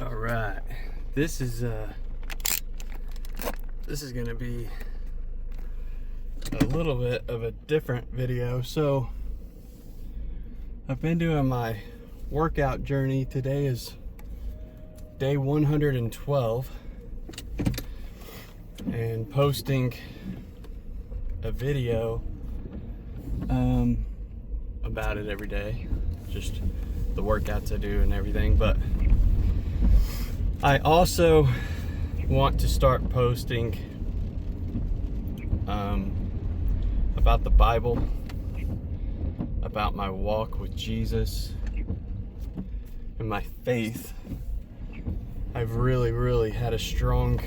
All right, this is gonna be a little bit of a different video. So I've been doing my workout journey. Today is day 112 and posting a video about it every day, just the workouts I do and everything. But I also want to start posting about the Bible, about my walk with Jesus and my faith. I've really had a strong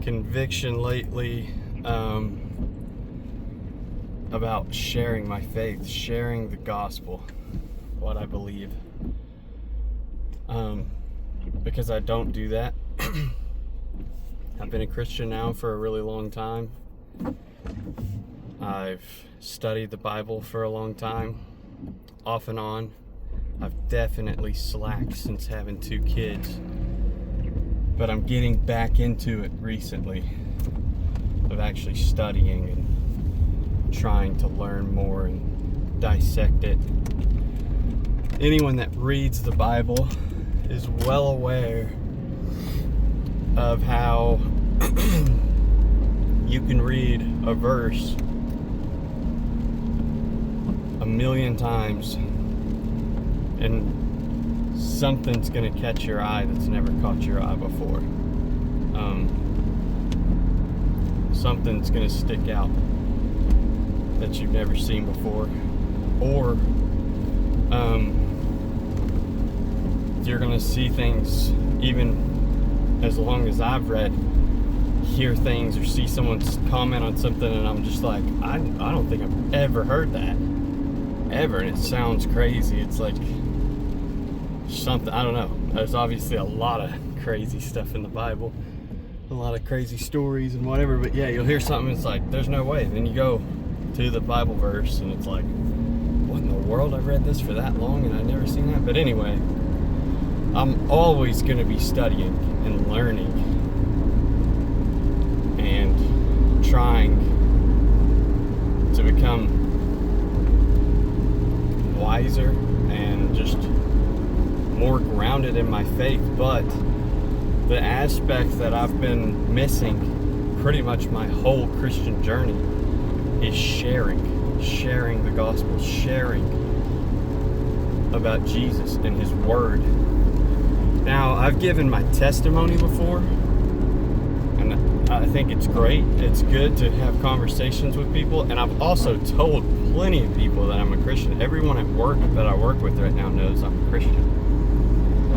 conviction lately about sharing my faith, sharing the gospel, what I believe. Because I don't do that. I've been a Christian now for a really long time. I've studied the Bible for a long time, off and on. I've definitely slacked since having 2 kids, but I'm getting back into it recently, of actually studying and trying to learn more and dissect it. Anyone that reads the Bible is well aware of how you can read a verse 1,000,000 times and something's gonna catch your eye that's never caught your eye before. Something's gonna stick out that you've never seen before, or you're gonna see things, even as long as I've read, hear things or see someone's comment on something, and I'm just like, I don't think I've ever heard that ever, and it sounds crazy. It's like something, I don't know. There's obviously a lot of crazy stuff in the Bible, a lot of crazy stories and whatever, but yeah, you'll hear something, it's like, there's no way. Then you go to the Bible verse and it's like, what in the world? I've read this for that long and I've never seen that. But anyway, I'm always going to be studying and learning and trying to become wiser and just more grounded in my faith. But the aspect that I've been missing pretty much my whole Christian journey is sharing the gospel, sharing about Jesus and his word. Now, I've given my testimony before, and I think it's great. It's good to have conversations with people, and I've also told plenty of people that I'm a Christian. Everyone at work that I work with right now knows I'm a Christian,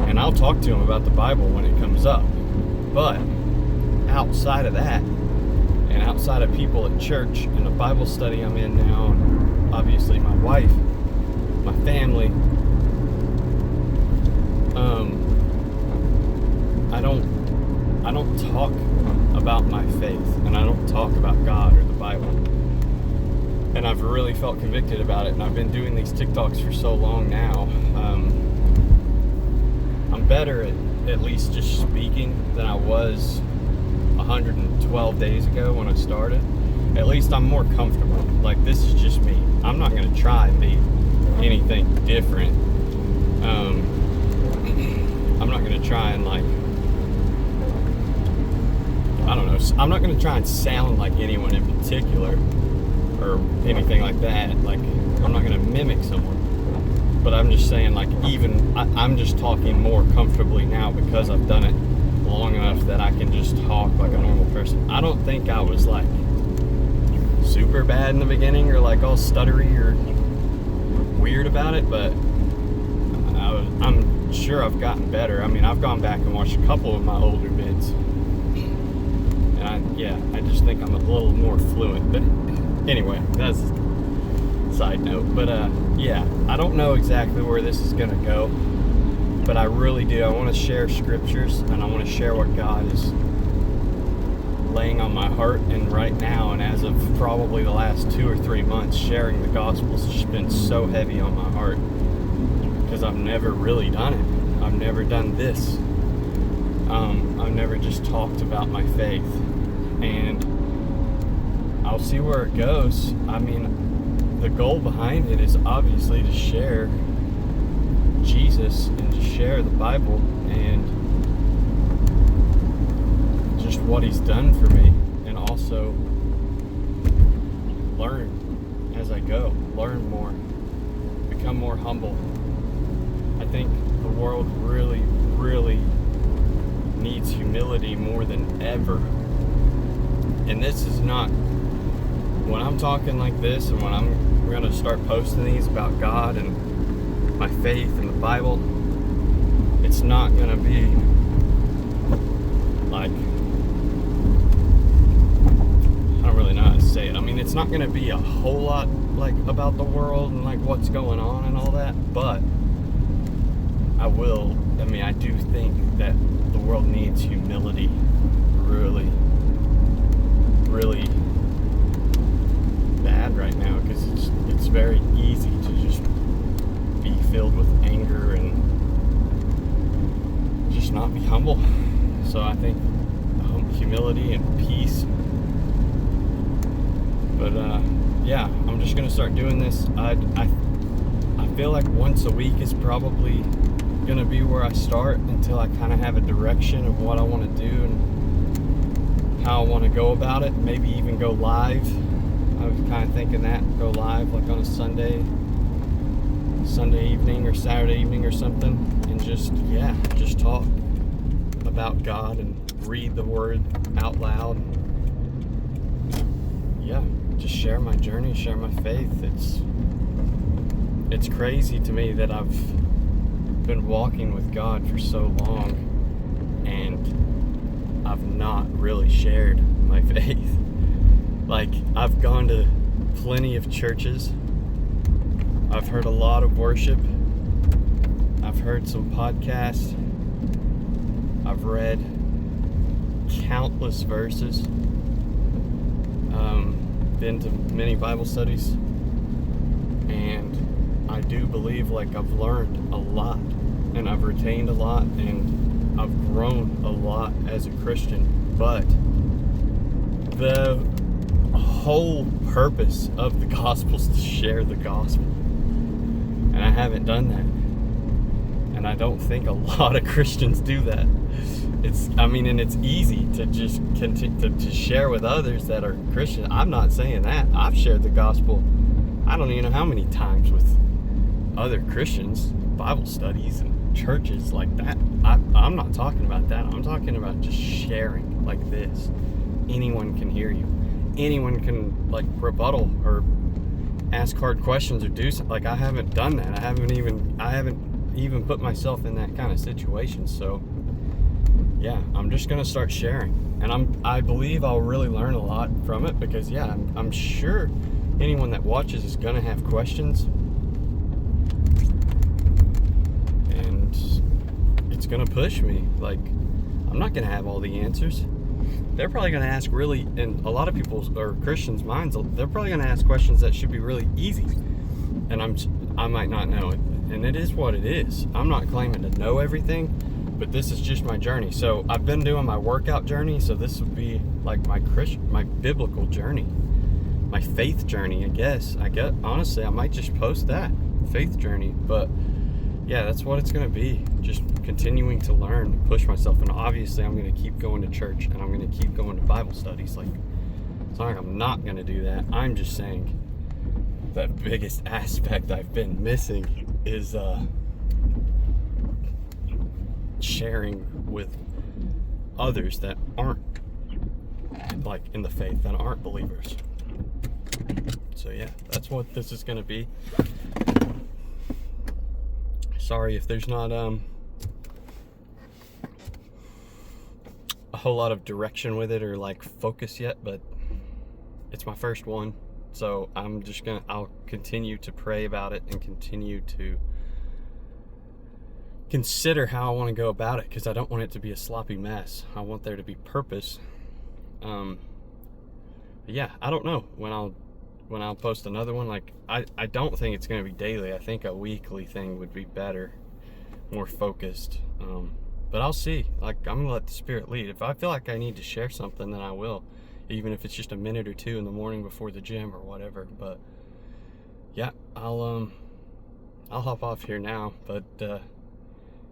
and I'll talk to them about the Bible when it comes up. But outside of that, and outside of people at church and the Bible study I'm in now, and obviously my wife, my family, I don't talk about my faith, and I don't talk about God or the Bible. And I've really felt convicted about it, and I've been doing these TikToks for so long now. I'm better at least just speaking than I was 112 days ago when I started. At least I'm more comfortable. Like, this is just me. I'm not going to try and be anything different. I'm not going to try and, like, I don't know, I'm not going to try and sound like anyone in particular or anything like that. Like, I'm not going to mimic someone. But I'm just saying, like, even I'm just talking more comfortably now because I've done it long enough that I can just talk like a normal person. I don't think I was, like, super bad in the beginning or, like, all stuttery or weird about it, but I'm sure I've gotten better. I mean, I've gone back and watched a couple of my older vids, and I just think I'm a little more fluent. But anyway, that's a side note. But yeah, I don't know exactly where this is gonna go, but I really do. I want to share scriptures, and I want to share what God is laying on my heart. And right now, and as of probably the last 2 or 3 months, sharing the gospel has just been so heavy on my heart because I've never really done it. I've never done this. I've never just talked about my faith, and I'll see where it goes. I mean, the goal behind it is obviously to share Jesus and to share the Bible and just what he's done for me, and also learn as I go, learn more, become more humble. I think the world really, really needs humility more than ever. And this is not, when I'm talking like this and when I'm going to start posting these about God and my faith and the Bible, it's not going to be like, I don't really know how to say it. I mean, it's not going to be a whole lot like about the world and like what's going on and all that, but I do think that the world needs humility really, really bad right now, because it's very easy to just be filled with anger and just not be humble. So I think humility and peace. But yeah, I'm just gonna start doing this. I feel like once a week is probably gonna be where I start until I kind of have a direction of what I want to do and how I want to go about it. Maybe even go live. I was kind of thinking that, go live like on a Sunday evening or Saturday evening or something, and just talk about God and read the Word out loud. Yeah, just share my journey, share my faith. It's crazy to me that I've been walking with God for so long and I've not really shared my faith. Like, I've gone to plenty of churches. I've heard a lot of worship. I've heard some podcasts. I've read countless verses. Been to many Bible studies. And I do believe like I've learned a lot and I've retained a lot and I've grown a lot as a Christian. But the whole purpose of the gospel is to share the gospel, and I haven't done that, and I don't think a lot of Christians do that. And it's easy to just continue to share with others that are Christian. I'm not saying that. I've shared the gospel I don't even know how many times with other Christians, Bible studies and churches like that. I'm not talking about that. I'm talking about just sharing like this. Anyone can hear you. Anyone can like rebuttal or ask hard questions or do something. Like, I haven't done that. I haven't even put myself in that kind of situation. So yeah, I'm just gonna start sharing, and I believe I'll really learn a lot from it, because yeah, I'm sure anyone that watches is gonna have questions, and it's gonna push me. Like, I'm not gonna have all the answers. They're probably gonna ask really, in a lot of people's or Christians' minds, they're probably gonna ask questions that should be really easy, and I might not know it, and it is what it is. I'm not claiming to know everything, but this is just my journey. So I've been doing my workout journey, so this would be like my biblical journey, my faith journey, I guess. Honestly, I might just post that faith journey, but yeah, that's what it's gonna be. Just continuing to learn, push myself, and obviously I'm gonna keep going to church and I'm gonna keep going to Bible studies. Like, it's not like I'm not gonna do that. I'm just saying the biggest aspect I've been missing is sharing with others that aren't like in the faith, that aren't believers. So yeah, that's what this is gonna be. Sorry if there's not a whole lot of direction with it or like focus yet, but it's my first one, so I'll continue to pray about it and continue to consider how I want to go about it, because I don't want it to be a sloppy mess. I want there to be purpose. Yeah, I don't know when I'll post another one. Like, I don't think it's going to be daily. I think a weekly thing would be better. more focused. But I'll see. Like, I'm gonna let the Spirit lead. If I feel like I need to share something, then I will, even if it's just a minute or two in the morning before the gym or whatever. But yeah, I'll hop off here now. But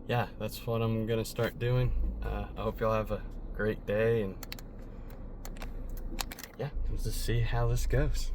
yeah, that's what I'm gonna start doing. I hope y'all have a great day, and yeah, let's just see how this goes.